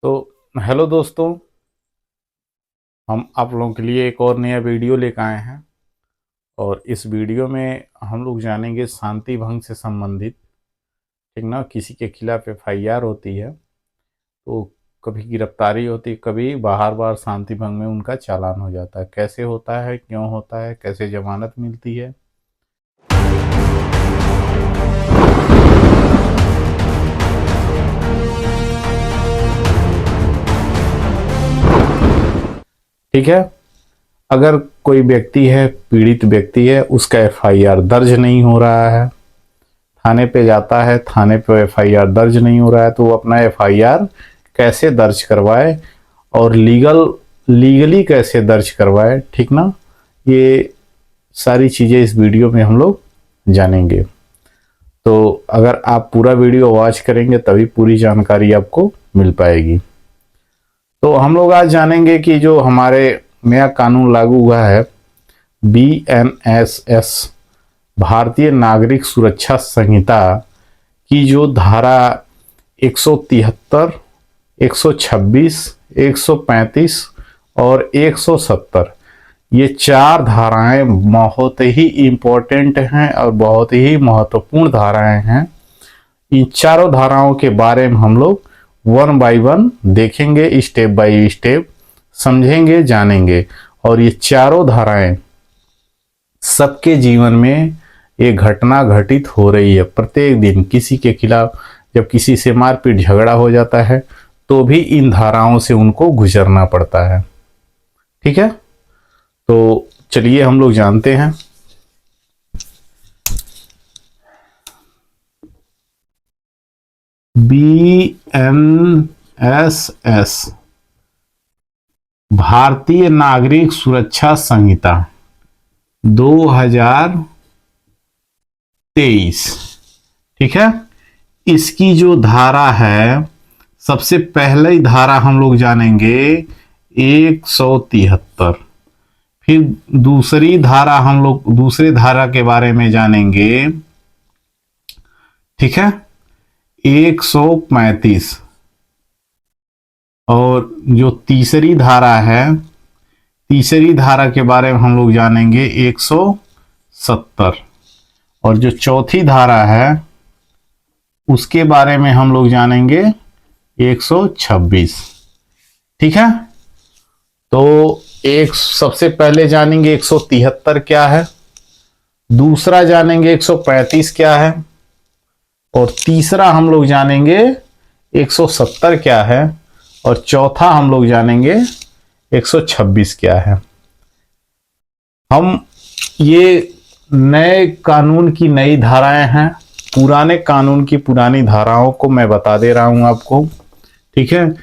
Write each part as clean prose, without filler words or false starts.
तो हेलो दोस्तों, हम आप लोगों के लिए एक और नया वीडियो लेकर आए हैं। और इस वीडियो में हम लोग जानेंगे शांति भंग से संबंधित। ठीक ना, किसी के खिलाफ एफआईआर होती है तो कभी गिरफ्तारी होती है, कभी बार बार शांति भंग में उनका चालान हो जाता है। कैसे होता है, क्यों होता है, कैसे जमानत मिलती है। ठीक है, अगर कोई व्यक्ति है, पीड़ित व्यक्ति है, उसका एफआईआर दर्ज नहीं हो रहा है, थाने पे जाता है, थाने पे एफआईआर दर्ज नहीं हो रहा है, तो वो अपना एफआईआर कैसे दर्ज करवाए और लीगली कैसे दर्ज करवाए। ठीक ना, ये सारी चीज़ें इस वीडियो में हम लोग जानेंगे। तो अगर आप पूरा वीडियो वॉच करेंगे तभी पूरी जानकारी आपको मिल पाएगी। तो हम लोग आज जानेंगे कि जो हमारे नया कानून लागू हुआ है, BNSS, भारतीय नागरिक सुरक्षा संहिता की जो धारा 173, 126, 135 और 170, ये चार धाराएं बहुत ही इम्पोर्टेंट हैं और बहुत ही महत्वपूर्ण धाराएं हैं। इन चारों धाराओं के बारे में हम लोग वन बाय वन देखेंगे, स्टेप बाय स्टेप समझेंगे, जानेंगे। और ये चारों धाराएं सबके जीवन में ये घटना घटित हो रही है। प्रत्येक दिन किसी के खिलाफ जब किसी से मारपीट झगड़ा हो जाता है तो भी इन धाराओं से उनको गुजरना पड़ता है। ठीक है, तो चलिए हम लोग जानते हैं। BNSS, भारतीय नागरिक सुरक्षा संहिता 2023। ठीक है, इसकी जो धारा है, सबसे पहले धारा हम लोग जानेंगे 173। फिर दूसरी धारा हम लोग दूसरे धारा के बारे में जानेंगे। ठीक है, 135। और जो तीसरी धारा है, तीसरी धारा के बारे में हम लोग जानेंगे 170। और जो चौथी धारा है उसके बारे में हम लोग जानेंगे 126। ठीक है, तो एक सबसे पहले जानेंगे 173 क्या है, दूसरा जानेंगे 135 क्या है, और तीसरा हम लोग जानेंगे 170 क्या है, और चौथा हम लोग जानेंगे 126 क्या है। हम ये नए कानून की नई धाराएं हैं, पुराने कानून की पुरानी धाराओं को मैं बता दे रहा हूं आपको। ठीक है,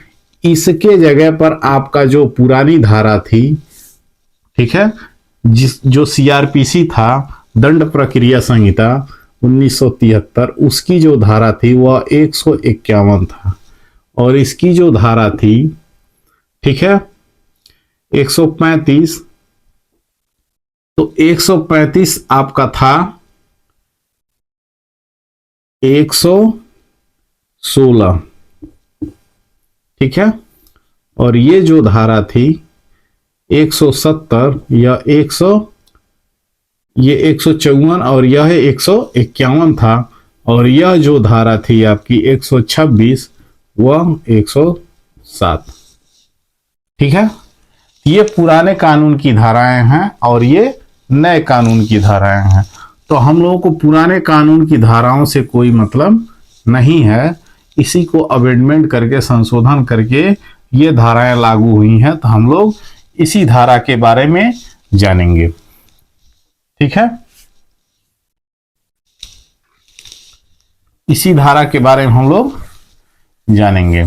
इसके जगह पर आपका जो पुरानी धारा थी, ठीक है, जो सीआरपीसी था, दंड प्रक्रिया संहिता 1973, उसकी जो धारा थी वह 151 था। और इसकी जो धारा थी, ठीक है, 135, तो 135 आपका था 116। ठीक है, और ये जो धारा थी 170 या 100, ये 154 और यह 151 था। और यह जो धारा थी आपकी 126, वह 107। ठीक है, ये पुराने कानून की धाराएं हैं और ये नए कानून की धाराएं हैं। तो हम लोगों को पुराने कानून की धाराओं से कोई मतलब नहीं है, इसी को अमेंडमेंट करके, संशोधन करके ये धाराएं लागू हुई हैं, तो हम लोग इसी धारा के बारे में जानेंगे। ठीक है, इसी धारा के बारे में हम लोग जानेंगे।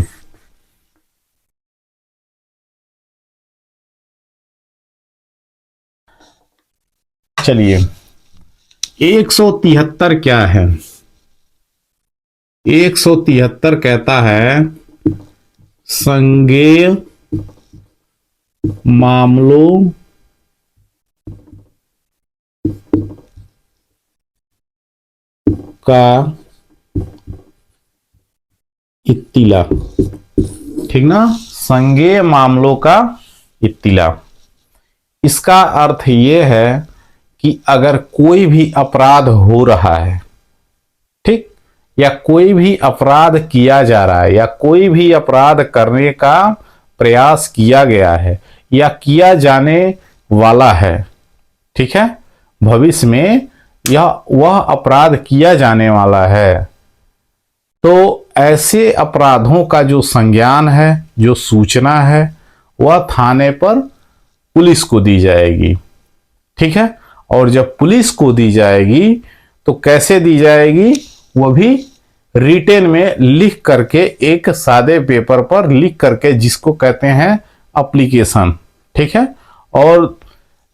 चलिए, 173 क्या है? 173 कहता है संज्ञेय मामलों का इत्तिला। ठीक ना, संज्ञेय मामलों का इत्तिला। इसका अर्थ ये है कि अगर कोई भी अपराध हो रहा है, ठीक, या कोई भी अपराध किया जा रहा है, या कोई भी अपराध करने का प्रयास किया गया है या किया जाने वाला है, ठीक है, भविष्य में या वह अपराध किया जाने वाला है, तो ऐसे अपराधों का जो संज्ञान है, जो सूचना है, वह थाने पर पुलिस को दी जाएगी, ठीक है। और जब पुलिस को दी जाएगी तो कैसे दी जाएगी, वह भी रिटेन में लिख करके, एक सादे पेपर पर लिख करके, जिसको कहते हैं एप्लीकेशन, ठीक है, और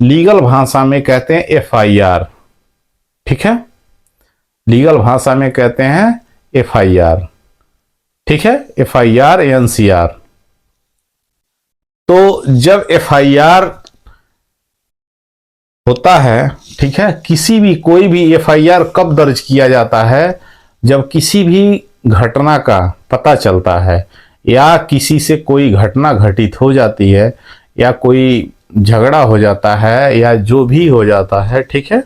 लीगल भाषा में कहते हैं एफआईआर, ठीक है, लीगल भाषा में कहते हैं एफआईआर, ठीक है, एफआईआर एनसीआर। तो जब एफआईआर होता है, ठीक है, किसी भी कोई भी एफआईआर कब दर्ज किया जाता है, जब किसी भी घटना का पता चलता है या किसी से कोई घटना घटित हो जाती है या कोई झगड़ा हो जाता है या जो भी हो जाता है, ठीक है,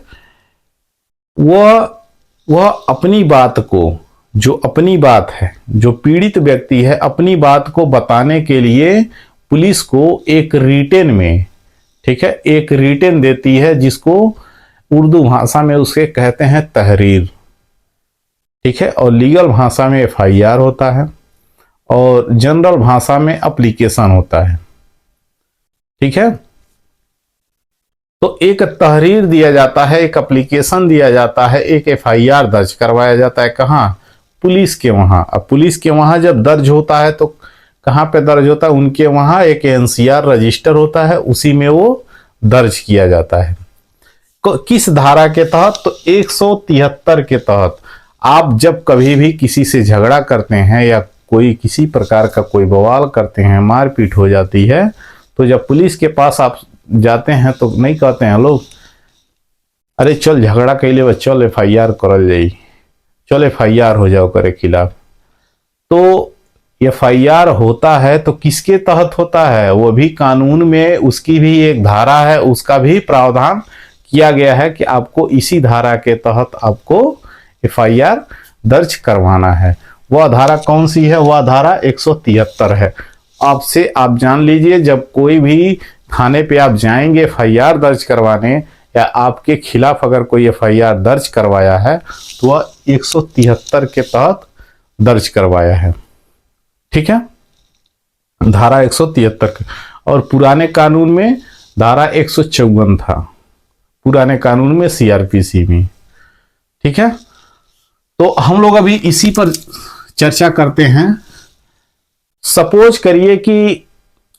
वह अपनी बात को, जो अपनी बात है, जो पीड़ित व्यक्ति है, अपनी बात को बताने के लिए पुलिस को एक रिटेन में, ठीक है, एक रिटेन देती है, जिसको उर्दू भाषा में उसके कहते हैं तहरीर, ठीक है, और लीगल भाषा में एफआईआर होता है और जनरल भाषा में एप्लीकेशन होता है, ठीक है। तो एक तहरीर दिया जाता है, एक एप्लीकेशन दिया जाता है, एक एफआईआर दर्ज करवाया जाता है, कहाँ, पुलिस के वहाँ। अब पुलिस के वहाँ जब दर्ज होता है तो कहाँ पे दर्ज होता है, उनके वहाँ एक एनसीआर रजिस्टर होता है, उसी में वो दर्ज किया जाता है। किस धारा के तहत, तो 173 के तहत। आप जब कभी भी किसी से झगड़ा करते हैं या कोई किसी प्रकार का कोई बवाल करते हैं, मारपीट हो जाती है, तो जब पुलिस के पास आप जाते हैं तो नहीं कहते हैं लोग, अरे चल झगड़ा कैले बा, चल एफआईआर करल जाई, चल एफआईआर हो जाओ करे खिलाफ। तो एफआईआर होता है तो किसके तहत होता है, वो भी कानून में उसकी भी एक धारा है, उसका भी प्रावधान किया गया है कि आपको इसी धारा के तहत आपको एफआईआर दर्ज करवाना है। वह धारा कौन सी है, वह धारा 173 है। आपसे आप जान लीजिए, जब कोई भी थाने पे आप जाएंगे एफआईआर दर्ज करवाने, या आपके खिलाफ अगर कोई एफआईआर दर्ज करवाया है तो वह 173 के तहत दर्ज करवाया है, ठीक है, धारा 173। और पुराने कानून में धारा 154 था, पुराने कानून में सीआरपीसी में, ठीक है। तो हम लोग अभी इसी पर चर्चा करते हैं। सपोज करिए कि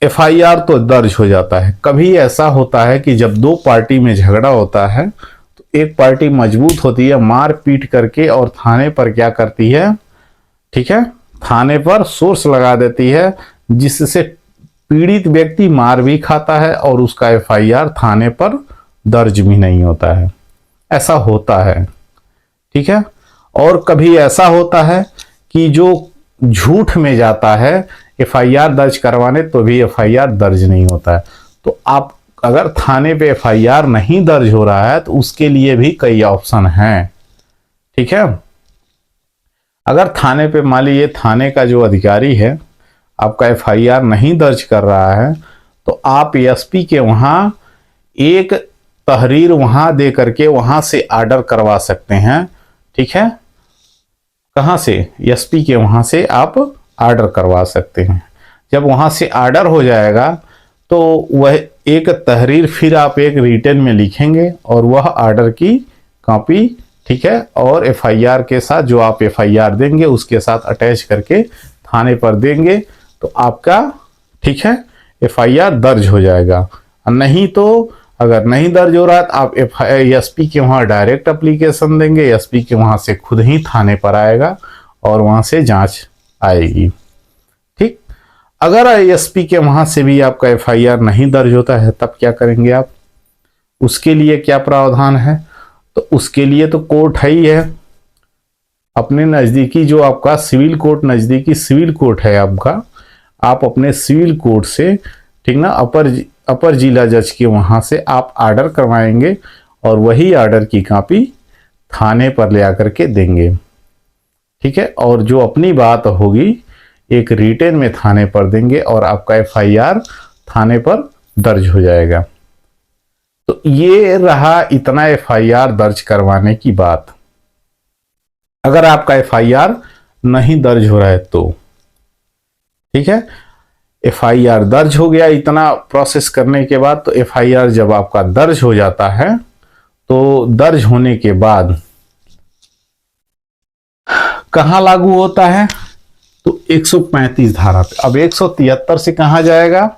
एफआईआर तो दर्ज हो जाता है। कभी ऐसा होता है कि जब दो पार्टी में झगड़ा होता है तो एक पार्टी मजबूत होती है, मार पीट करके और थाने पर क्या करती है, ठीक है, थाने पर सोर्स लगा देती है, जिससे पीड़ित व्यक्ति मार भी खाता है और उसका एफआईआर थाने पर दर्ज भी नहीं होता है। ऐसा होता है, ठीक है। और कभी ऐसा होता है कि जो झूठ में जाता है एफआईआर दर्ज करवाने, तो भी एफआईआर दर्ज नहीं होता है। तो आप अगर थाने पे एफआईआर नहीं दर्ज हो रहा है तो उसके लिए भी कई ऑप्शन हैं, ठीक है। अगर थाने पे मान लीजिए थाने का जो अधिकारी है आपका एफआईआर नहीं दर्ज कर रहा है, तो आप एसपी के वहाँ एक तहरीर वहाँ दे करके वहाँ से ऑर्डर करवा सकते हैं, ठीक है। कहाँ से, एसपी के वहाँ से आप ऑर्डर करवा सकते हैं। जब वहाँ से ऑर्डर हो जाएगा तो वह एक तहरीर फिर आप एक रिटन में लिखेंगे और वह ऑर्डर की कॉपी, ठीक है, और एफआईआर के साथ जो आप एफआईआर देंगे उसके साथ अटैच करके थाने पर देंगे, तो आपका, ठीक है, एफआईआर दर्ज हो जाएगा। नहीं तो अगर नहीं दर्ज हो रहा है तो आप एसपी के वहाँ डायरेक्ट एप्लीकेशन देंगे, एसपी के वहाँ से खुद ही थाने पर आएगा और वहाँ से जांच आएगी, ठीक। अगर एसपी के वहाँ से भी आपका एफआईआर नहीं दर्ज होता है तब क्या करेंगे आप, उसके लिए क्या प्रावधान है, तो उसके लिए तो कोर्ट है ही है, अपने नज़दीकी जो आपका सिविल कोर्ट, नज़दीकी सिविल कोर्ट है आपका, आप अपने सिविल कोर्ट से, ठीक ना, अपर जिला जज के वहाँ से आप ऑर्डर करवाएंगे और वही ऑर्डर की कॉपी थाने पर ले आकर के देंगे, ठीक है। और जो अपनी बात होगी एक रिटेन में थाने पर देंगे और आपका एफआईआर थाने पर दर्ज हो जाएगा। तो ये रहा इतना एफआईआर दर्ज करवाने की बात। अगर आपका एफआईआर नहीं दर्ज हो रहा है तो, ठीक है, एफआईआर दर्ज हो गया इतना प्रोसेस करने के बाद, तो एफआईआर जब आपका दर्ज हो जाता है तो दर्ज होने के बाद कहां लागू होता है, तो 135 धारा पे। अब 173 से कहां जाएगा,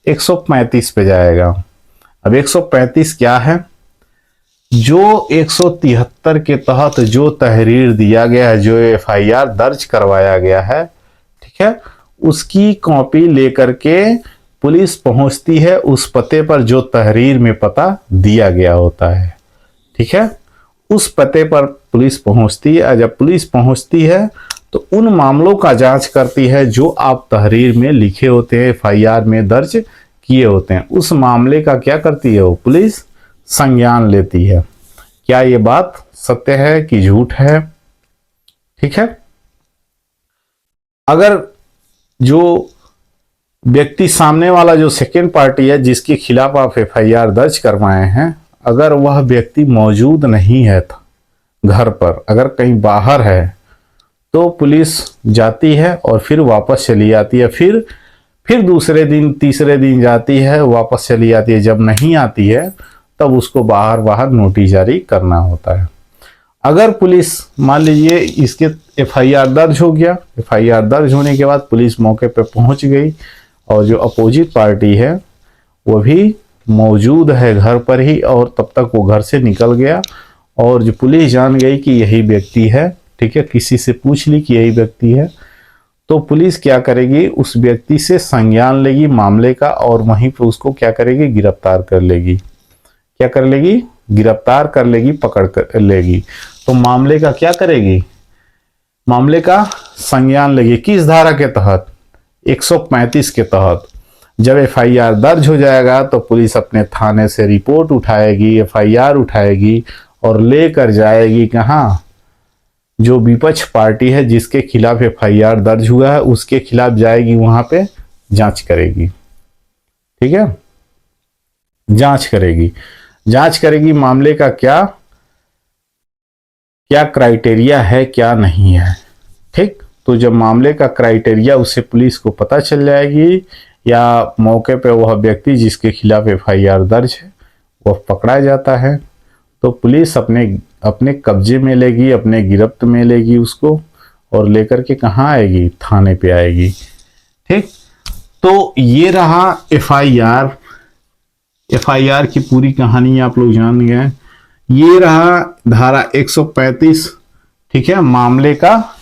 135 पे जाएगा। अब 135 क्या है, जो 173 के तहत जो तहरीर दिया गया है, जो एफआईआर दर्ज करवाया गया है, ठीक है, उसकी कॉपी लेकर के पुलिस पहुंचती है उस पते पर जो तहरीर में पता दिया गया होता है, ठीक है। उस पते पर पुलिस पहुंचती है। जब पुलिस पहुंचती है तो उन मामलों का जांच करती है जो आप तहरीर में लिखे होते हैं, एफआईआर में दर्ज किए होते हैं। उस मामले का क्या करती है वो पुलिस, संज्ञान लेती है। क्या ये बात सत्य है कि झूठ है, ठीक है। अगर जो व्यक्ति सामने वाला जो सेकेंड पार्टी है जिसके खिलाफ आप एफआईआर दर्ज करवाए हैं, अगर वह व्यक्ति मौजूद नहीं है घर पर, अगर कहीं बाहर है, तो पुलिस जाती है और फिर वापस चली आती है। फिर दूसरे दिन तीसरे दिन जाती है, वापस चली आती है। जब नहीं आती है तब उसको बाहर नोटिस जारी करना होता है। अगर पुलिस मान लीजिए इसके एफआईआर दर्ज हो गया, एफआईआर दर्ज होने के बाद पुलिस मौके पर पहुंच गई और जो अपोजिट पार्टी है वो भी मौजूद है घर पर ही, और तब तक वो घर से निकल गया और जो पुलिस जान गई कि यही व्यक्ति है, ठीक है, किसी से पूछ ली कि यही व्यक्ति है, तो पुलिस क्या करेगी, उस व्यक्ति से संज्ञान लेगी मामले का और वहीं पे उसको क्या करेगी, गिरफ्तार कर लेगी। क्या कर लेगी, गिरफ्तार कर लेगी, पकड़ कर लेगी। तो मामले का क्या करेगी, मामले का संज्ञान लेगी। किस धारा के तहत, 135 के तहत। जब एफआईआर दर्ज हो जाएगा तो पुलिस अपने थाने से रिपोर्ट उठाएगी, एफआईआर उठाएगी और लेकर जाएगी कहाँ, जो विपक्ष पार्टी है जिसके खिलाफ एफआईआर दर्ज हुआ है उसके खिलाफ जाएगी, वहां पे जांच करेगी, ठीक है, जांच करेगी। जांच करेगी मामले का क्या क्या क्राइटेरिया है, क्या नहीं है, ठीक। तो जब मामले का क्राइटेरिया उसे पुलिस को पता चल जाएगी या मौके पे वह व्यक्ति जिसके खिलाफ एफआईआर दर्ज है वह पकड़ा जाता है, तो पुलिस अपने कब्जे में लेगी, अपने गिरफ्त में लेगी उसको और लेकर के कहाँ आएगी, थाने पे आएगी, ठीक। तो ये रहा एफआईआर की पूरी कहानी आप लोग जान गए। ये रहा धारा 135, ठीक है, मामले का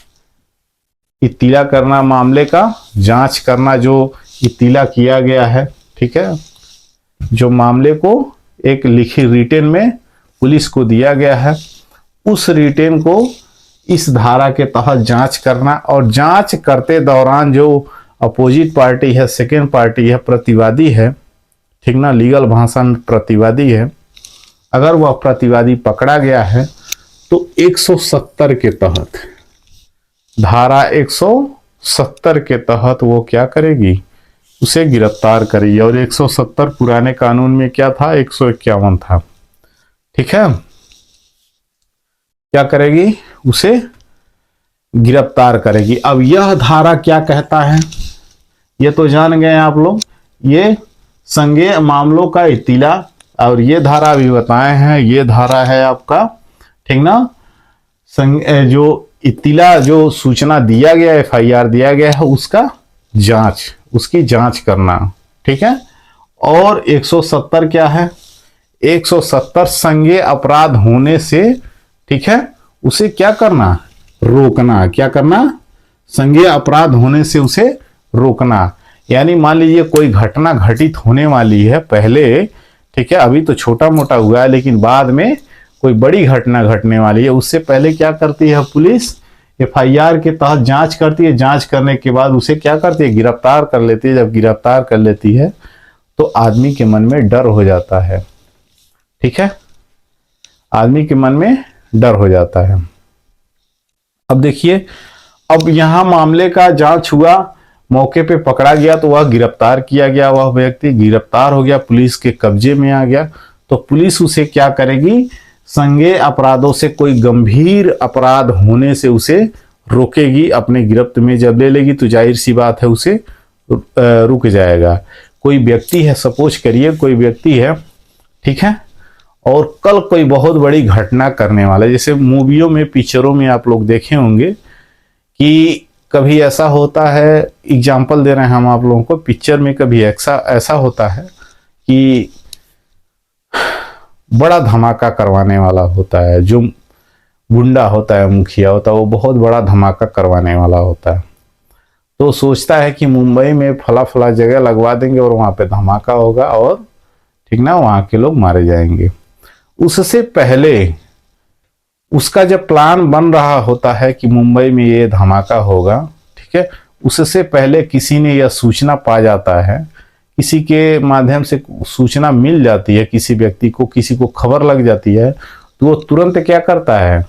इत्तिला करना, मामले का जांच करना, जो इत्तिला किया गया है, ठीक है, जो मामले को एक लिखित रिटेन में पुलिस को दिया गया है, उस रिटेन को इस धारा के तहत जांच करना। और जांच करते दौरान जो अपोजिट पार्टी है, सेकेंड पार्टी है, प्रतिवादी है, ठीक ना, लीगल भाषा में प्रतिवादी है, अगर वह प्रतिवादी पकड़ा गया है तो 170 के तहत, धारा 170 के तहत वो क्या करेगी, उसे गिरफ्तार करेगी। और 170 पुराने कानून में क्या था, 151 था, ठीक है। क्या करेगी, उसे गिरफ्तार करेगी। अब यह धारा क्या कहता है, ये तो जान गए आप लोग, ये संज्ञेय मामलों का इत्तिला, और ये धारा भी बताए हैं, ये धारा है आपका, ठीक ना, जो इत्तिला, जो सूचना दिया गया, एफआईआर दिया गया है, उसका जांच, उसकी जांच करना, ठीक है। और 170 क्या है, 170 संज्ञेय अपराध होने से, ठीक है, उसे क्या करना, रोकना। क्या करना, संज्ञेय अपराध होने से उसे रोकना। यानी मान लीजिए कोई घटना घटित होने वाली है पहले, ठीक है, अभी तो छोटा मोटा हुआ है, लेकिन बाद में कोई बड़ी घटना घटने वाली है, उससे पहले क्या करती है पुलिस, एफआईआर के तहत जांच करती है, जांच करने के बाद उसे क्या करती है, गिरफ्तार कर लेती है। जब गिरफ्तार कर लेती है तो आदमी के मन में डर हो जाता है, ठीक है, आदमी के मन में डर हो जाता है। अब देखिए, अब यहां मामले का जांच हुआ, मौके पे पकड़ा गया तो वह गिरफ्तार किया गया, वह व्यक्ति गिरफ्तार हो गया, पुलिस के कब्जे में आ गया। तो पुलिस उसे क्या करेगी, संज्ञेय अपराधों से, कोई गंभीर अपराध होने से उसे रोकेगी, अपने गिरफ्त में जब ले लेगी तो जाहिर सी बात है उसे रुक जाएगा। कोई व्यक्ति है, सपोज करिए कोई व्यक्ति है, ठीक है, और कल कोई बहुत बड़ी घटना करने वाला है। जैसे मूवियों में, पिक्चरों में आप लोग देखे होंगे कि कभी ऐसा होता है, एग्जाम्पल दे रहे हैं हम आप लोगों को, पिक्चर में कभी ऐसा होता है कि बड़ा धमाका करवाने वाला होता है, जो गुंडा होता है, मुखिया होता है, वो बहुत बड़ा धमाका करवाने वाला होता है। तो सोचता है कि मुंबई में फला फला जगह लगवा देंगे और वहां पे धमाका होगा और ठीक ना, वहां के लोग मारे जाएंगे। उससे पहले उसका जब प्लान बन रहा होता है कि मुंबई में ये धमाका होगा, ठीक है, उससे पहले किसी ने यह सूचना पा जाता है, किसी के माध्यम से सूचना मिल जाती है, किसी व्यक्ति को, किसी को खबर लग जाती है, तो वो तुरंत क्या करता है,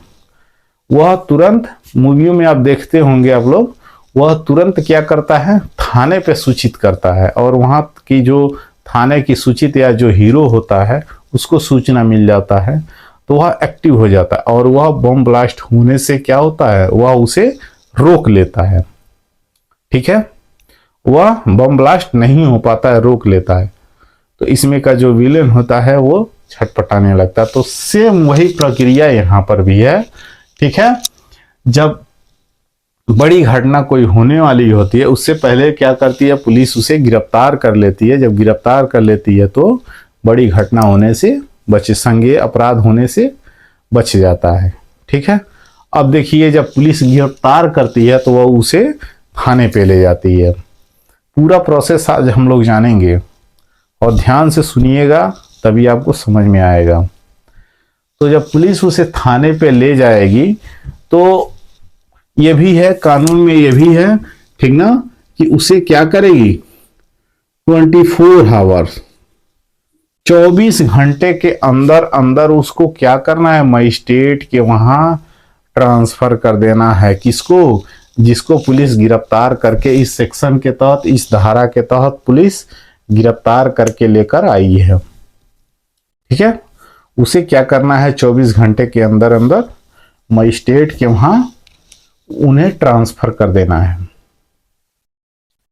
वह तुरंत, मूवियों में आप देखते होंगे आप लोग, वह तुरंत क्या करता है, थाने पे सूचित करता है, और वहां की जो थाने की सूचित या जो हीरो होता है उसको सूचना मिल जाता है, तो वह एक्टिव हो जाता है और वह बम ब्लास्ट होने से क्या होता है, वह उसे रोक लेता है, ठीक है, वह बम ब्लास्ट नहीं हो पाता है, रोक लेता है। तो इसमें का जो विलेन होता है वो छटपटाने लगता है। तो सेम वही प्रक्रिया यहां पर भी है, ठीक है। जब बड़ी घटना कोई होने वाली होती है, उससे पहले क्या करती है, पुलिस उसे गिरफ्तार कर लेती है। जब गिरफ्तार कर लेती है तो बड़ी घटना होने से संज्ञेय अपराध होने से बच जाता है, ठीक है। अब देखिए, जब पुलिस गिरफ्तार करती है तो वह उसे थाने पे ले जाती है। पूरा प्रोसेस आज हम लोग जानेंगे और ध्यान से सुनिएगा, तभी आपको समझ में आएगा। तो जब पुलिस उसे थाने पे ले जाएगी तो ये भी है, कानून में ये भी है, ठीक ना, कि उसे क्या करेगी, 24 आवर्स, 24 घंटे के अंदर अंदर उसको क्या करना है, मजिस्ट्रेट के वहां ट्रांसफर कर देना है। किसको, जिसको पुलिस गिरफ्तार करके इस सेक्शन के तहत, इस धारा के तहत पुलिस गिरफ्तार करके लेकर आई है, ठीक है, उसे क्या करना है, 24 घंटे के अंदर अंदर मजिस्ट्रेट के वहां उन्हें ट्रांसफर कर देना है,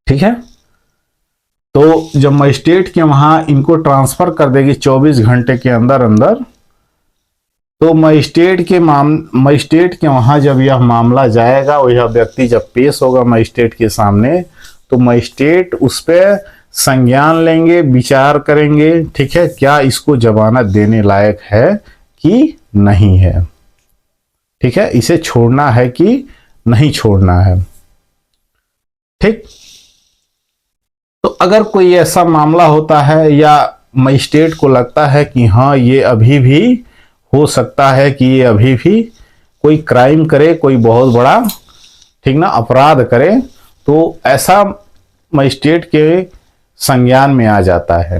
ठीक है। तो जब मजिस्ट्रेट के वहां इनको ट्रांसफर कर देगी 24 घंटे के अंदर अंदर, तो मजिस्ट्रेट के वहां जब यह मामला जाएगा, यह व्यक्ति जब पेश होगा मजिस्ट्रेट के सामने, तो मजिस्ट्रेट उस पर संज्ञान लेंगे, विचार करेंगे, ठीक है, क्या इसको जमानत देने लायक है कि नहीं है, ठीक है, इसे छोड़ना है कि नहीं छोड़ना है, ठीक। तो अगर कोई ऐसा मामला होता है या मजिस्ट्रेट को लगता है कि हाँ ये अभी भी हो सकता है कि ये अभी भी कोई क्राइम करे, कोई बहुत बड़ा, ठीक ना, अपराध करे, तो ऐसा मजिस्ट्रेट के संज्ञान में आ जाता है,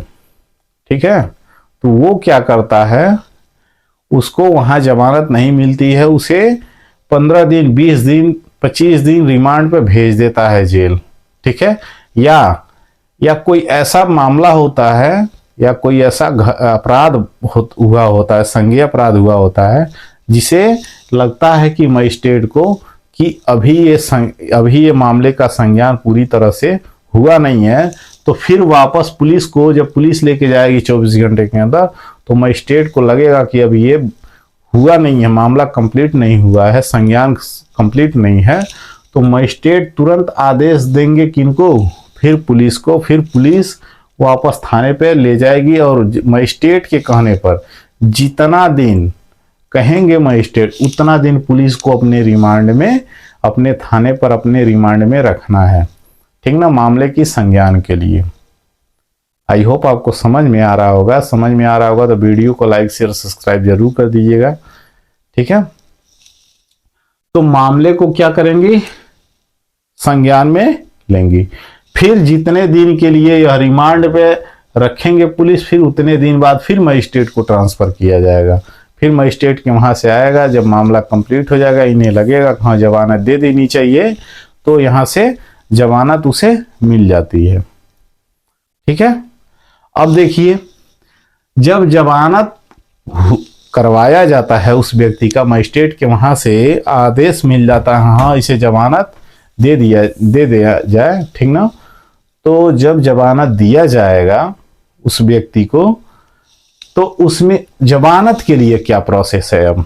ठीक है। तो वो क्या करता है, उसको वहां जमानत नहीं मिलती है, उसे 15 दिन, 20 दिन, 25 दिन रिमांड पे भेज देता है जेल, ठीक है। या कोई ऐसा मामला होता है या कोई ऐसा अपराध हुआ होता है, संज्ञेय अपराध हुआ होता है, जिसे लगता है कि मजिस्ट्रेट को कि अभी ये मामले का संज्ञान पूरी तरह से हुआ नहीं है, तो फिर वापस पुलिस को, जब पुलिस लेके जाएगी 24 घंटे के अंदर, तो मजिस्ट्रेट को लगेगा कि अभी ये हुआ नहीं है, मामला कंप्लीट नहीं हुआ है, संज्ञान कंप्लीट नहीं है, तो मजिस्ट्रेट तुरंत आदेश देंगे किनको, फिर पुलिस को, फिर पुलिस वापस थाने पे ले जाएगी और मजिस्ट्रेट के कहने पर जितना दिन कहेंगे मजिस्ट्रेट, उतना दिन पुलिस को अपने रिमांड में, अपने थाने पर अपने रिमांड में रखना है, ठीक ना, मामले की संज्ञान के लिए। आई होप आपको समझ में आ रहा होगा। समझ में आ रहा होगा तो वीडियो को लाइक शेयर सब्सक्राइब जरूर कर दीजिएगा, ठीक है। तो मामले को क्या करेंगी, संज्ञान में लेंगी। फिर जितने दिन के लिए यह रिमांड पे रखेंगे पुलिस, फिर उतने दिन बाद फिर मजिस्ट्रेट को ट्रांसफर किया जाएगा। फिर मजिस्ट्रेट के वहां से आएगा, जब मामला कंप्लीट हो जाएगा, इन्हें लगेगा कि हाँ जमानत दे देनी चाहिए, तो यहां से जमानत उसे मिल जाती है। ठीक है। अब देखिए, जब जमानत करवाया जाता है उस व्यक्ति का, मजिस्ट्रेट के वहां से आदेश मिल जाता है हाँ इसे जमानत दे दिया जाए, ठीक ना। तो जब जमानत दिया जाएगा उस व्यक्ति को, तो उसमें जमानत के लिए क्या प्रोसेस है। अब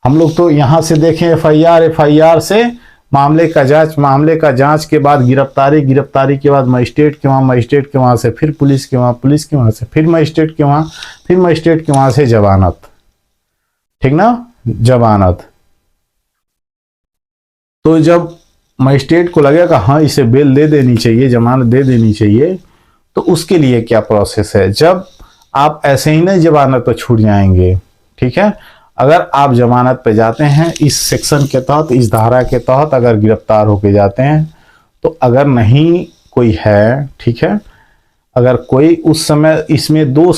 हम लोग तो यहां से देखें एफआईआर से मामले का जांच के बाद गिरफ्तारी के बाद मजिस्ट्रेट के वहां से फिर पुलिस के वहां से फिर मजिस्ट्रेट के वहां से जमानत, ठीक ना, जमानत। तो जब मजिस्ट्रेट को लगेगा हाँ इसे बेल दे देनी चाहिए, जमानत दे देनी चाहिए, तो उसके लिए क्या प्रोसेस है। जब आप ऐसे ही नहीं जमानत पर छूट जाएंगे, ठीक है। अगर आप जमानत पे जाते हैं इस सेक्शन के तहत, इस धारा के तहत अगर गिरफ्तार होके जाते हैं, तो अगर नहीं कोई है, ठीक है, अगर कोई उस समय इसमें दो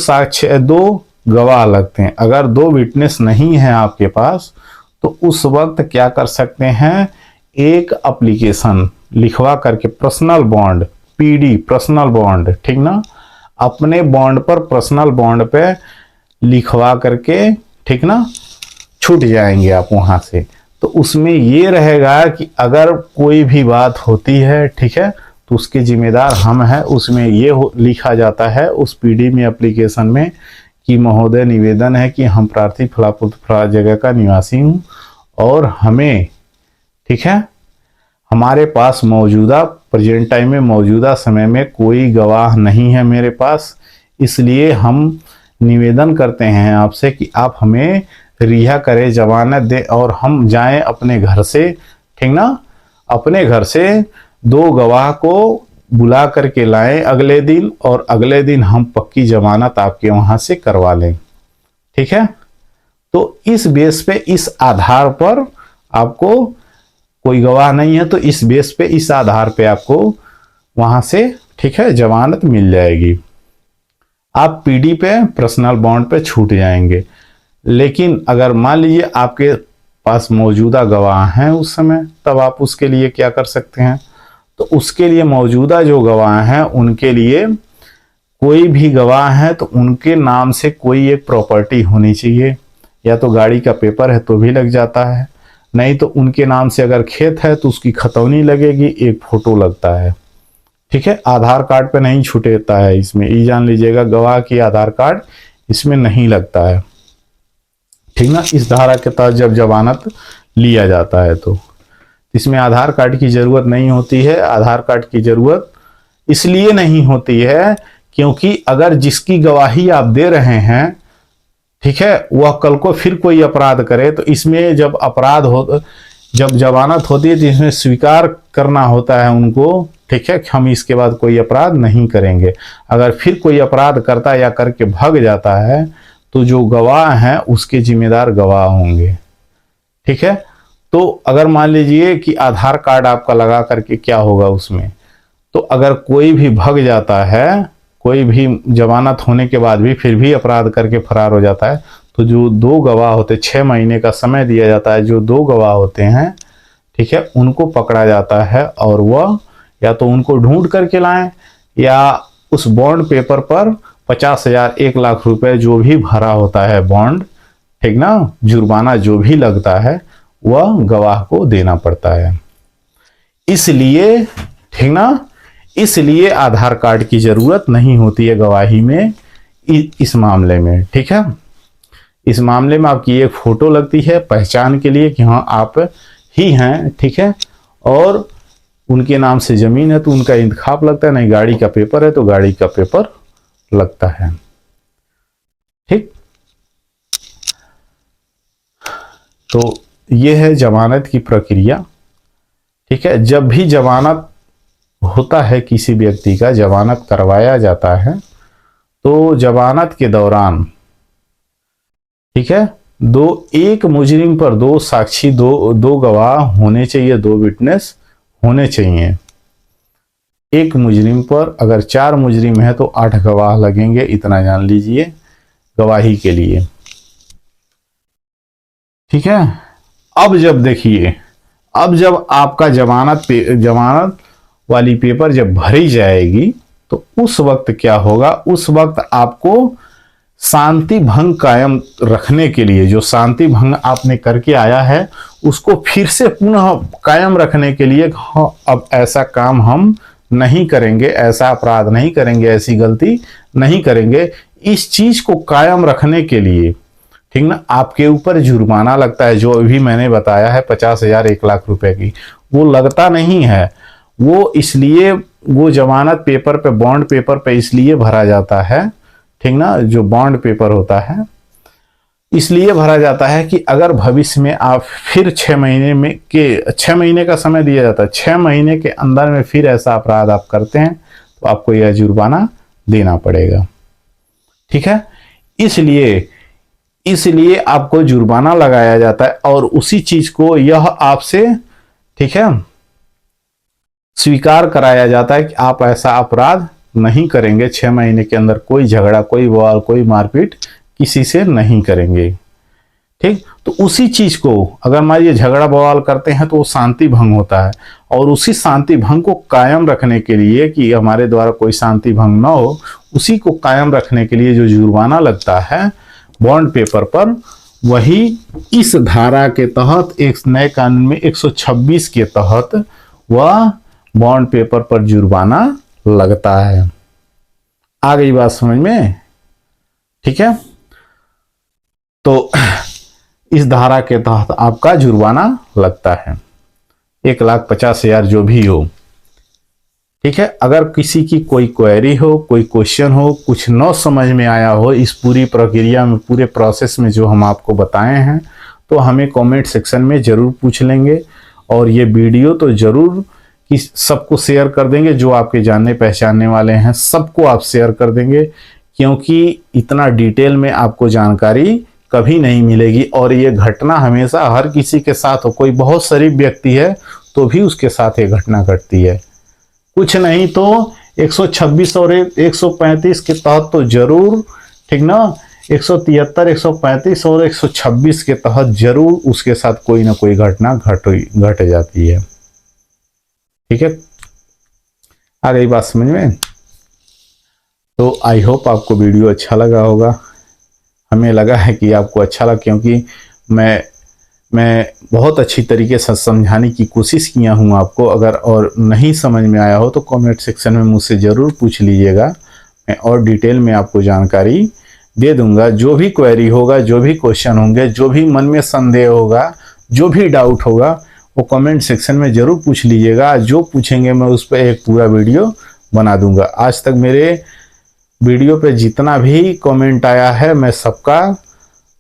गवाह लगते हैं, अगर 2 विटनेस नहीं है आपके पास, तो उस वक्त क्या कर सकते हैं, एक एप्लीकेशन लिखवा करके personal bond, PD personal bond, ठीक ना, अपने बॉन्ड पर पर्सनल बॉन्ड पे लिखवा करके, ठीक ना, छूट जाएंगे आप वहां से। तो उसमें ये रहेगा कि अगर कोई भी बात होती है, ठीक है, तो उसके जिम्मेदार हम हैं। उसमें ये लिखा जाता है उस पीडी में, एप्लीकेशन में, कि महोदय निवेदन है कि हम प्रार्थी फला जगह का निवासी हूं और हमें, ठीक है, हमारे पास मौजूदा प्रेजेंट टाइम में मौजूदा समय में कोई गवाह नहीं है मेरे पास, इसलिए हम निवेदन करते हैं आपसे कि आप हमें रिहा करें, जमानत दे और हम जाएं अपने घर से, ठीक ना, अपने घर से 2 गवाह को बुला करके लाएं अगले दिन, और अगले दिन हम पक्की जमानत आपके वहां से करवा लें, ठीक है। तो इस बेस पे, इस आधार पर आपको, कोई गवाह नहीं है तो इस बेस पे, इस आधार पे आपको वहां से, ठीक है, जमानत मिल जाएगी। आप पीडी पे, पर्सनल बॉन्ड पे छूट जाएंगे। लेकिन अगर मान लीजिए आपके पास मौजूदा गवाह हैं उस समय, तब आप उसके लिए क्या कर सकते हैं, तो उसके लिए मौजूदा जो गवाह हैं उनके लिए, कोई भी गवाह है तो उनके नाम से कोई एक प्रॉपर्टी होनी चाहिए, या तो गाड़ी का पेपर है तो भी लग जाता है, नहीं तो उनके नाम से अगर खेत है तो उसकी खतौनी लगेगी, एक फोटो लगता है, ठीक है। आधार कार्ड पे नहीं छूटेता है इसमें, ये जान लीजिएगा, गवाह की आधार कार्ड इसमें नहीं लगता है, ठीक ना। इस धारा के तहत जब जमानत लिया जाता है तो इसमें आधार कार्ड की जरूरत नहीं होती है। आधार कार्ड की जरूरत इसलिए नहीं होती है क्योंकि अगर जिसकी गवाही आप दे रहे हैं, ठीक है, वह कल को फिर कोई अपराध करे, तो इसमें जब जब जमानत होती है तो इसमें स्वीकार करना होता है उनको, ठीक है, हम इसके बाद कोई अपराध नहीं करेंगे। अगर फिर कोई अपराध करता या करके भाग जाता है, तो जो गवाह हैं उसके जिम्मेदार गवाह होंगे, ठीक है। तो अगर मान लीजिए कि आधार कार्ड आपका लगा करके क्या होगा उसमें, तो अगर कोई भी भाग जाता है, कोई भी जमानत होने के बाद भी फिर भी अपराध करके फरार हो जाता है, तो जो 2 गवाह होते, 6 महीने का समय दिया जाता है, जो 2 गवाह होते हैं, ठीक है, उनको पकड़ा जाता है, और वह या तो उनको ढूंढ करके लाएं, या उस बॉन्ड पेपर पर 50,000 1 लाख रुपए जो भी भरा होता है बॉन्ड, ठीक ना, जुर्माना जो भी लगता है वह गवाह को देना पड़ता है। इसलिए, ठीक ना, इसलिए आधार कार्ड की जरूरत नहीं होती है गवाही में इस मामले में, ठीक है। इस मामले में आपकी एक फोटो लगती है पहचान के लिए कि हाँ आप ही हैं, ठीक है, और उनके नाम से जमीन है तो उनका इंतखाब लगता है, नहीं गाड़ी का पेपर है तो गाड़ी का पेपर लगता है, ठीक। तो यह है जमानत की प्रक्रिया, ठीक है। जब भी जमानत होता है किसी व्यक्ति का, जमानत करवाया जाता है, तो जमानत के दौरान, ठीक है, एक मुजरिम पर 2 साक्षी, दो गवाह होने चाहिए, 2 विटनेस होने चाहिए। एक मुजरिम पर अगर 4 मुजरिम है तो 8 गवाह लगेंगे, इतना जान लीजिए गवाही के लिए। ठीक है। अब जब देखिए, अब जब आपका जमानत वाली पेपर जब भरी जाएगी तो उस वक्त क्या होगा, उस वक्त आपको शांति भंग कायम रखने के लिए, जो शांति भंग आपने करके आया है उसको फिर से पुनः कायम रखने के लिए, अब ऐसा काम हम नहीं करेंगे, ऐसा अपराध नहीं करेंगे, ऐसी गलती नहीं करेंगे, इस चीज को कायम रखने के लिए, ठीक ना, आपके ऊपर जुर्माना लगता है। जो अभी मैंने बताया है 50,000 1 लाख रुपए की, वो लगता नहीं है, वो इसलिए वो जमानत पेपर पे, बॉन्ड पेपर पे इसलिए भरा जाता है, ठीक ना, जो बॉन्ड पेपर होता है इसलिए भरा जाता है कि अगर भविष्य में आप फिर 6 महीने का समय दिया जाता है, 6 महीने के अंदर में फिर ऐसा अपराध आप करते हैं तो आपको यह जुर्माना देना पड़ेगा। ठीक है, इसलिए आपको जुर्माना लगाया जाता है और उसी चीज को यह आपसे, ठीक है, स्वीकार कराया जाता है कि आप ऐसा अपराध नहीं करेंगे, 6 महीने के अंदर कोई झगड़ा, कोई बवाल, कोई मारपीट किसी से नहीं करेंगे। ठीक, तो उसी चीज को अगर मान लीजिए झगड़ा बवाल करते हैं तो वो शांति भंग होता है, और उसी शांति भंग को कायम रखने के लिए कि हमारे द्वारा कोई शांति भंग ना हो, उसी को कायम रखने के लिए जो जुर्माना लगता है बॉन्ड पेपर पर, वही इस धारा के तहत, एक नए कानून में 126 के तहत वह बॉन्ड पेपर पर जुर्माना लगता है। आ गई बात समझ में? ठीक है, तो इस धारा के तहत आपका जुर्माना लगता है 1,50,000 जो भी हो। ठीक है, अगर किसी की कोई क्वेरी हो, कोई क्वेश्चन हो, कुछ न समझ में आया हो इस पूरी प्रक्रिया में, पूरे प्रोसेस में जो हम आपको बताए हैं, तो हमें कमेंट सेक्शन में जरूर पूछ लेंगे, और ये वीडियो तो जरूर कि सबको शेयर कर देंगे, जो आपके जानने पहचानने वाले हैं सबको आप शेयर कर देंगे, क्योंकि इतना डिटेल में आपको जानकारी कभी नहीं मिलेगी, और ये घटना हमेशा हर किसी के साथ हो, कोई बहुत शरीफ व्यक्ति है तो भी उसके साथ ये घटना घटती है, कुछ नहीं तो 126 और 135 के तहत तो जरूर, ठीक ना, 173, 135 और 126 के तहत जरूर उसके साथ कोई ना कोई घटना घट जाती है। ठीक है, आ गई बात समझ में? तो आई होप आपको वीडियो अच्छा लगा होगा। हमें लगा है कि आपको अच्छा लगा, क्योंकि मैं बहुत अच्छी तरीके से समझाने की कोशिश किया हूँ आपको। अगर और नहीं समझ में आया हो तो कमेंट सेक्शन में मुझसे ज़रूर पूछ लीजिएगा, मैं और डिटेल में आपको जानकारी दे दूंगा। जो भी क्वेरी होगा, जो भी क्वेश्चन होंगे, जो भी मन में संदेह होगा, जो भी डाउट होगा, वो कमेंट सेक्शन में ज़रूर पूछ लीजिएगा। जो पूछेंगे मैं उस पर एक पूरा वीडियो बना दूंगा। आज तक मेरे वीडियो पे जितना भी कमेंट आया है, मैं सबका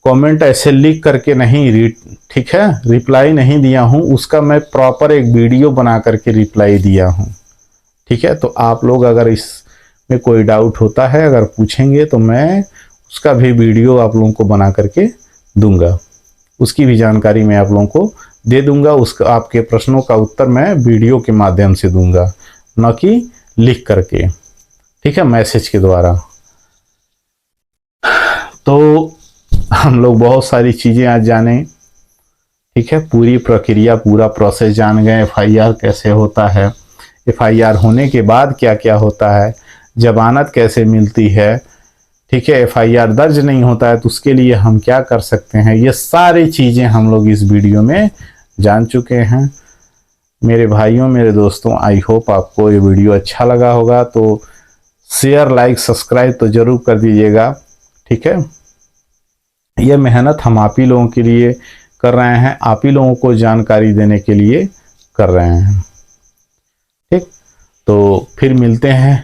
कमेंट ऐसे लिख करके नहीं, ठीक है, रिप्लाई नहीं दिया हूँ, उसका मैं प्रॉपर एक वीडियो बना करके रिप्लाई दिया हूँ। ठीक है, तो आप लोग अगर इसमें कोई डाउट होता है, अगर पूछेंगे तो मैं उसका भी वीडियो आप लोगों को बना करके दूंगा, उसकी भी जानकारी मैं आप लोगों को दे दूंगा। उसका आपके प्रश्नों का उत्तर मैं वीडियो के माध्यम से दूंगा, न कि लिख करके, ठीक है, मैसेज के द्वारा। तो हम लोग बहुत सारी चीज़ें आज जाने, ठीक है, पूरी प्रक्रिया, पूरा प्रोसेस जान गए। FIR कैसे होता है, FIR होने के बाद क्या क्या होता है, जमानत कैसे मिलती है, ठीक है, FIR दर्ज नहीं होता है तो उसके लिए हम क्या कर सकते हैं, ये सारी चीज़ें हम लोग इस वीडियो में जान चुके हैं। मेरे भाइयों, मेरे दोस्तों, आई होप आपको ये वीडियो अच्छा लगा होगा, तो शेयर, लाइक, सब्सक्राइब तो जरूर कर दीजिएगा। ठीक है, यह मेहनत हम आप ही लोगों के लिए कर रहे हैं, आप ही लोगों को जानकारी देने के लिए कर रहे हैं। ठीक, तो फिर मिलते हैं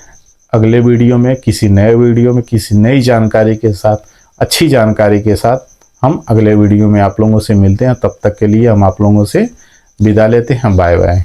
अगले वीडियो में, किसी नए वीडियो में, किसी नई जानकारी के साथ, अच्छी जानकारी के साथ हम अगले वीडियो में आप लोगों से मिलते हैं। तब तक के लिए हम आप लोगों से विदा लेते हैं। Bye bye.